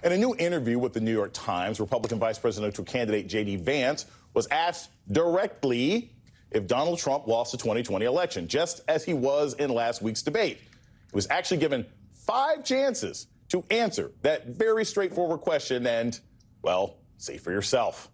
In a new interview with the New York Times, Republican vice presidential candidate J.D. Vance was asked directly if Donald Trump lost the 2020 election, just as he was in last week's debate. He was actually given 5 chances to answer that very straightforward question and, well, see for yourself.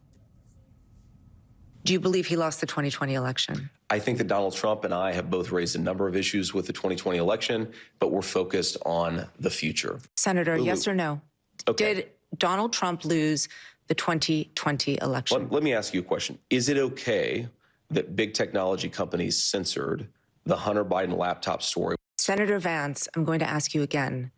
Do you believe he lost the 2020 election? I think that Donald Trump and I have both raised a number of issues with the 2020 election, but we're focused on the future. Senator, yes or no? Okay. Did Donald Trump lose the 2020 election? Let me ask you a question. Is it okay that big technology companies censored the Hunter Biden laptop story? Senator Vance, I'm going to ask you again.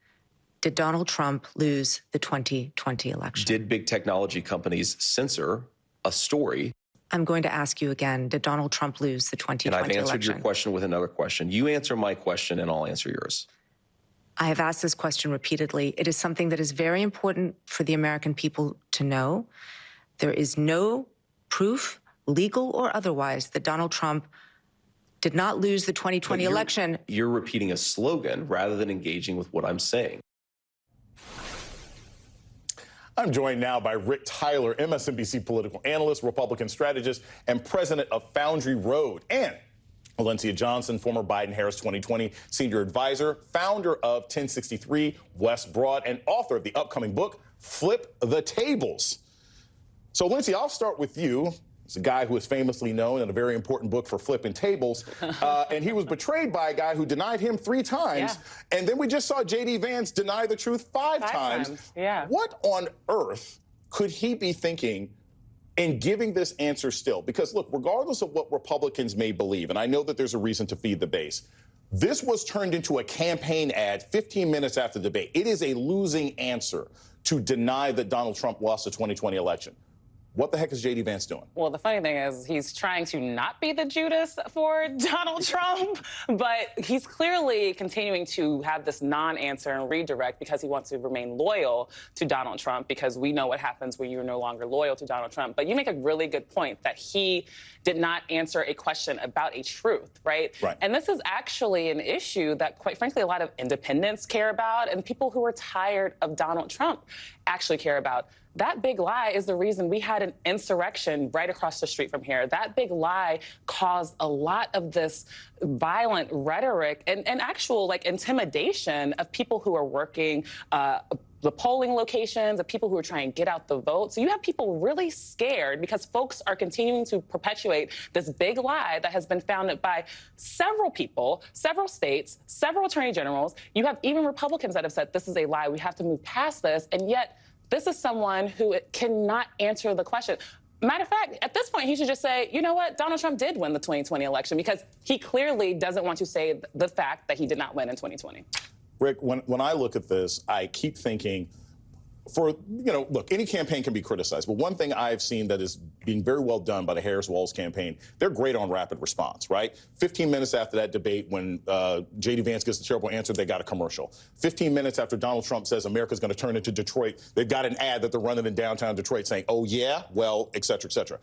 Did Donald Trump lose the 2020 election? Did big technology companies censor a story? I'm going to ask you again. Did Donald Trump lose the 2020 election? And I've answered your question with another question. You answer my question and I'll answer yours. I have asked this question repeatedly. It is something that is very important for the American people to know. There is no proof, legal or otherwise, that Donald Trump did not lose the 2020 election. You're repeating a slogan rather than engaging with what I'm saying. I'm joined now by Rick Tyler, MSNBC political analyst, Republican strategist, and president of Foundry Road, and Valencia Johnson, former Biden-Harris 2020 senior advisor, founder of 1063 West Broad, and author of the upcoming book, Flip the Tables. So, Valencia, I'll start with you. He's a guy who is famously known in a very important book for flipping tables. And he was betrayed by a guy who denied him 3 times. Yeah. And then we just saw J.D. Vance deny the truth 5 times. Yeah. What on earth could he be thinking in giving this answer still? Because, look, regardless of what Republicans may believe, and I know that there's a reason to feed the base, this was turned into a campaign ad 15 minutes after the debate. It is a losing answer to deny that Donald Trump lost the 2020 election. What the heck is J.D. Vance doing? Well, the funny thing is he's trying to not be the Judas for Donald Trump, but he's clearly continuing to have this non-answer and redirect because he wants to remain loyal to Donald Trump, because we know what happens when you're no longer loyal to Donald Trump. But you make a really good point that he did not answer a question about a truth, right? And this is actually an issue that, quite frankly, a lot of independents care about, and people who are tired of Donald Trump actually care about. That big lie is the reason we had an insurrection right across the street from here. That big lie caused a lot of this violent rhetoric and actual, like, intimidation of people who are working the polling locations, of people who are trying to get out the vote. So you have people really scared because folks are continuing to perpetuate this big lie that has been founded by several people, several states, several attorney generals. You have even Republicans that have said this is a lie. We have to move past this. And yet this is someone who cannot answer the question. Matter of fact, at this point, he should just say, you know what, Donald Trump did win the 2020 election, because he clearly doesn't want to say the fact that he did not win in 2020. Rick, when I look at this, I keep thinking, look, any campaign can be criticized, but one thing I've seen that is being very well done by the Harris-Walz campaign, they're great on rapid response, right? 15 minutes after that debate, when J.D. Vance gets a terrible answer, they got a commercial. 15 minutes after Donald Trump says America's going to turn into Detroit, they've got an ad that they're running in downtown Detroit saying, oh, yeah, well, et cetera, et cetera.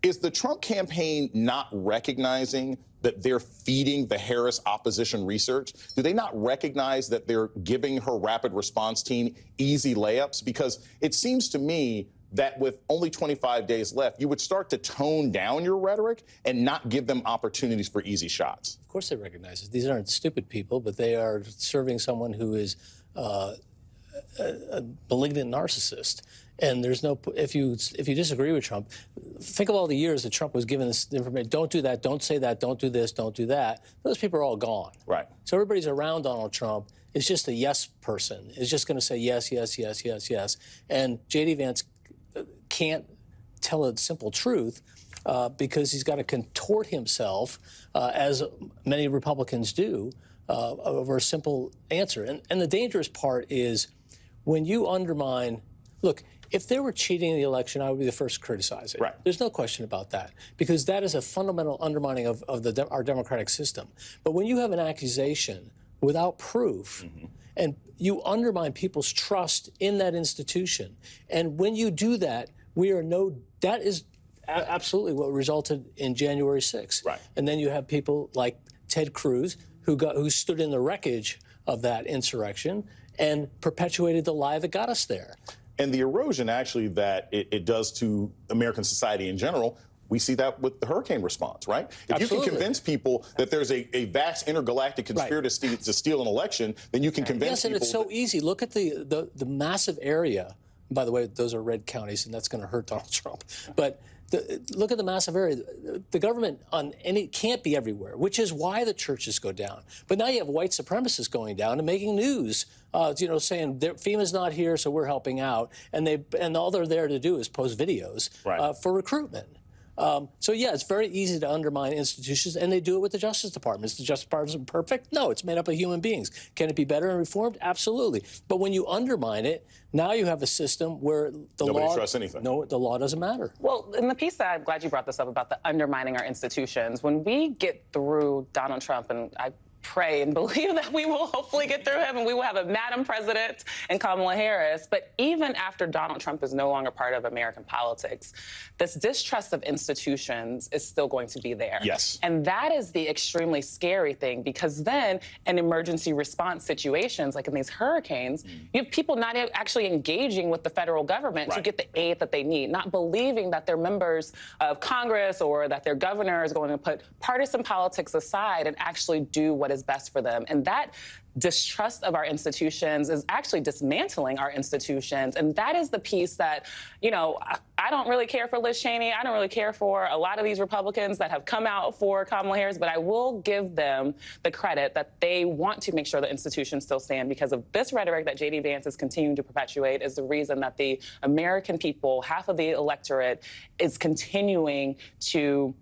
Is the Trump campaign not recognizing that they're feeding the Harris opposition research? Do they not recognize that they're giving her rapid response team easy layups? Because it seems to me that with only 25 days left, you would start to tone down your rhetoric and not give them opportunities for easy shots. Of course they recognize it. These aren't stupid people, but they are serving someone who is a malignant narcissist. And there's no, if you disagree with Trump, think of all the years that Trump was given this information. Don't do that, don't say that, don't do this, don't do that. Those people are all gone. Right. So everybody's around Donald Trump is just a yes person, is just going to say yes, yes, yes, yes, yes. And J.D. Vance can't tell a simple truth because he's got to contort himself, as many Republicans do, over a simple answer. And the dangerous part is when you undermine, look, if they were cheating in the election, I would be the first to criticize it. Right. There's no question about that, because that is a fundamental undermining of our democratic system. But when you have an accusation without proof, and you undermine people's trust in that institution, and when you do that, that is absolutely what resulted in January 6th. Right. And then you have people like Ted Cruz who stood in the wreckage of that insurrection and perpetuated the lie that got us there. And the erosion, actually, that it does to American society in general, we see that with the hurricane response, right? If Absolutely. you can convince people that there's a vast intergalactic conspiracy to steal an election, then you can convince people. Yes, and it's so easy. Look at the massive area. By the way, those are red counties, and that's going to hurt Donald Trump. But look at the massive area. The government can't be everywhere, which is why the churches go down. But now you have white supremacists going down and making news, saying FEMA's not here, so we're helping out, and all they're there to do is post videos for recruitment. So, yeah, it's very easy to undermine institutions, and they do it with the Justice Department. Is the Justice Department perfect? No, it's made up of human beings. Can it be better and reformed? Absolutely. But when you undermine it, now you have a system where nobody trusts anything. No, the law doesn't matter. Well, in the piece that I'm glad you brought this up about the undermining our institutions, when we get through Donald Trump, and I pray and believe that we will hopefully get through him and we will have a Madam President and Kamala Harris. But even after Donald Trump is no longer part of American politics, this distrust of institutions is still going to be there. Yes. And that is the extremely scary thing, because then in emergency response situations, like in these hurricanes, you have people not actually engaging with the federal government to get the aid that they need, not believing that their members of Congress or that their governor is going to put partisan politics aside and actually do what is best for them. And that distrust of our institutions is actually dismantling our institutions. And that is the piece that, I don't really care for Liz Cheney. I don't really care for a lot of these Republicans that have come out for Kamala Harris, but I will give them the credit that they want to make sure the institutions still stand, because of this rhetoric that J.D. Vance is continuing to perpetuate is the reason that the American people, half of the electorate, is continuing to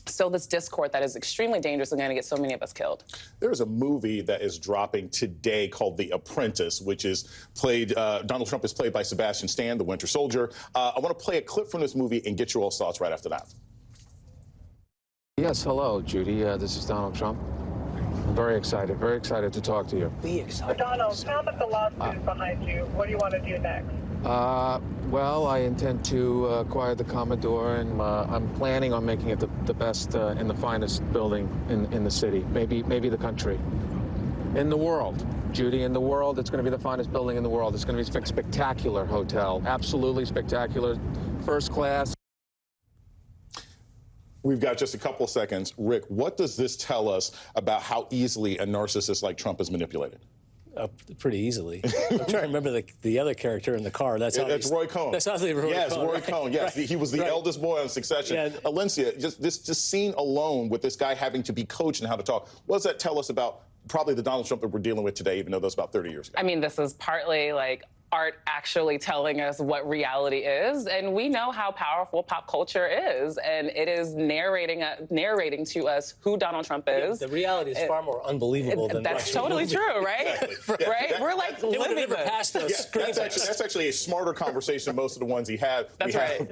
sow this discord that is extremely dangerous and going to get so many of us killed. There's a movie that is dropping today called The Apprentice, which is played, Donald Trump is played by Sebastian Stan, the Winter Soldier. I want to play a clip from this movie and get your all thoughts right after that. Yes, hello, Judy. This is Donald Trump. I'm very excited to talk to you. Be excited. Donald, now that the lawsuit is behind you, what do you want to do next? Well, I intend to acquire the Commodore, and I'm planning on making it the best and the finest building in the city, maybe the country, in the world. Judy, in the world, it's going to be the finest building in the world. It's going to be a spectacular hotel, absolutely spectacular, first class. We've got just a couple of seconds. Rick, what does this tell us about how easily a narcissist like Trump is manipulated? Pretty easily. I'm trying to remember the other character in the car. That's Roy Cohn. That's obviously Roy Cohn. Yes, Roy Cohn. Yes, he was the eldest boy on Succession. Yeah. Alencia, just this scene alone with this guy having to be coached and how to talk, what does that tell us about probably the Donald Trump that we're dealing with today, even though that was about 30 years ago? I mean, this is partly like art actually telling us what reality is, and we know how powerful pop culture is, and it is narrating to us who Donald Trump is. The reality is far more unbelievable than that's totally true, right? Exactly. Yeah. Right? We're like living never past those. That's actually a smarter conversation than most of the ones he had. That's right.